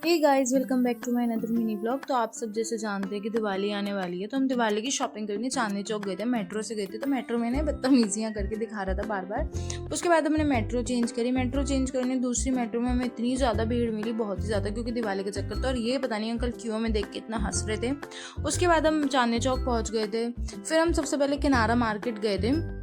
Hey guys, welcome back to my another mini blog. तो आप सब जैसे जानते हैं कि दिवाली आने वाली है, तो हम दिवाली की शॉपिंग करने चांदनी चौक गए थे। मेट्रो से गए थे, तो मेट्रो में ना बदतमीजियाँ करके दिखा रहा था बार बार। उसके बाद हमने मेट्रो चेंज करी। मेट्रो चेंज करने दूसरी मेट्रो में हमें इतनी ज़्यादा भीड़ मिली, बहुत ही ज़्यादा, क्योंकि दिवाली का चक्कर था। और ये पता नहीं अंकल क्यों हमें देख के इतना हंस रहे थे। उसके बाद हम चांदनी चौक पहुँच गए थे। फिर हम सबसे पहले किनारा मार्केट गए थे।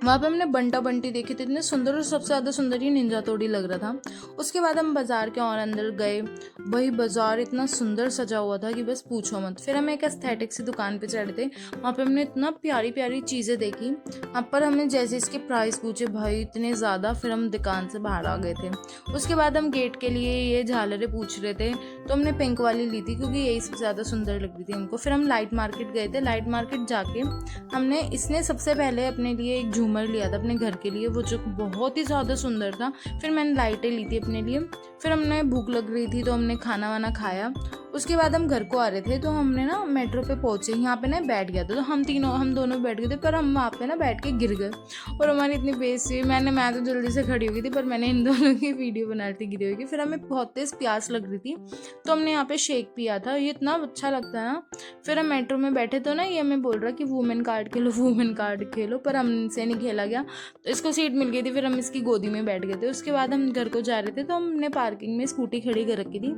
वहाँ पे हमने बंटा बंटी देखी थी, इतने सुंदर, और सबसे ज़्यादा सुंदर ही निंजा तोड़ी लग रहा था। उसके बाद हम बाज़ार के और अंदर गए। वही बाज़ार इतना सुंदर सजा हुआ था कि बस पूछो मत। फिर हम एक एस्थेटिक सी दुकान पे चढ़े थे। वहाँ पे हमने इतना प्यारी प्यारी चीज़ें देखी। वहाँ पर हमने जैसे इसके प्राइस पूछे, भाई इतने ज़्यादा, फिर हम दुकान से बाहर आ गए थे। उसके बाद हम गेट के लिए ये झालरें पूछ रहे थे, तो हमने पिंक वाली ली थी क्योंकि यही सबसे ज़्यादा सुंदर लग रही थी हमको। फिर हम लाइट मार्केट गए थे। लाइट मार्केट जाके इसने सबसे पहले अपने लिए एक झूमर लिया था अपने घर के लिए, वो जो बहुत ही ज़्यादा सुंदर था। फिर मैंने लाइटें ली थी अपने लिए। फिर हमने भूख लग रही थी तो हमने खाना वाना खाया। उसके बाद हम घर को आ रहे थे, तो हमने ना मेट्रो पे पहुंचे। यहाँ पे ना बैठ गया था, तो हम दोनों बैठ गए थे, पर हम वहाँ पे ना बैठ के गिर गए और हमारी इतनी बेइज्जती हुई। मैं तो जल्दी से खड़ी हो गई थी, पर मैंने इन दोनों की वीडियो बना रही थी गिरी हुई की। फिर हमें बहुत तेज़ प्यास लग रही थी, तो हमने यहाँ पे शेक पिया था। ये इतना अच्छा लगता है ना। फिर हम मेट्रो में बैठे, तो ना ये हमें बोल रहा कि वुमेन कार्ड खेलो, वुमेन कार्ड खेलो, पर हमसे नहीं खेला गया। तो इसको सीट मिल गई थी, फिर हम इसकी गोदी में बैठ गए थे। उसके बाद हम घर को जा रहे थे, तो हमने पार्किंग में स्कूटी खड़ी कर रखी थी।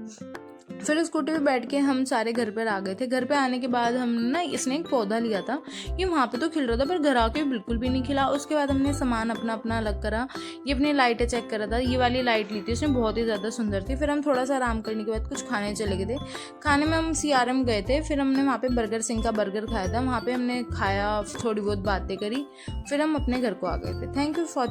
फिर स्कूटी पे बैठ के हम सारे घर पर आ गए थे। घर पे आने के बाद हम ना, इसने एक पौधा लिया था, ये वहाँ पे तो खिल रहा था, पर घर आके बिल्कुल भी नहीं खिला। उसके बाद हमने सामान अपना अपना अलग करा। ये अपनी लाइटें चेक करा था, ये वाली लाइट ली थी, उसमें बहुत ही ज़्यादा सुंदर थी। फिर हम थोड़ा सा आराम करने के बाद कुछ खाने चले गए थे। खाने में हम CRM गए थे। फिर हमने वहाँ पे बर्गर सिंह का बर्गर खाया था। वहाँ पे हमने खाया, थोड़ी बहुत बातें करी, फिर हम अपने घर को आ गए थे। Thank you for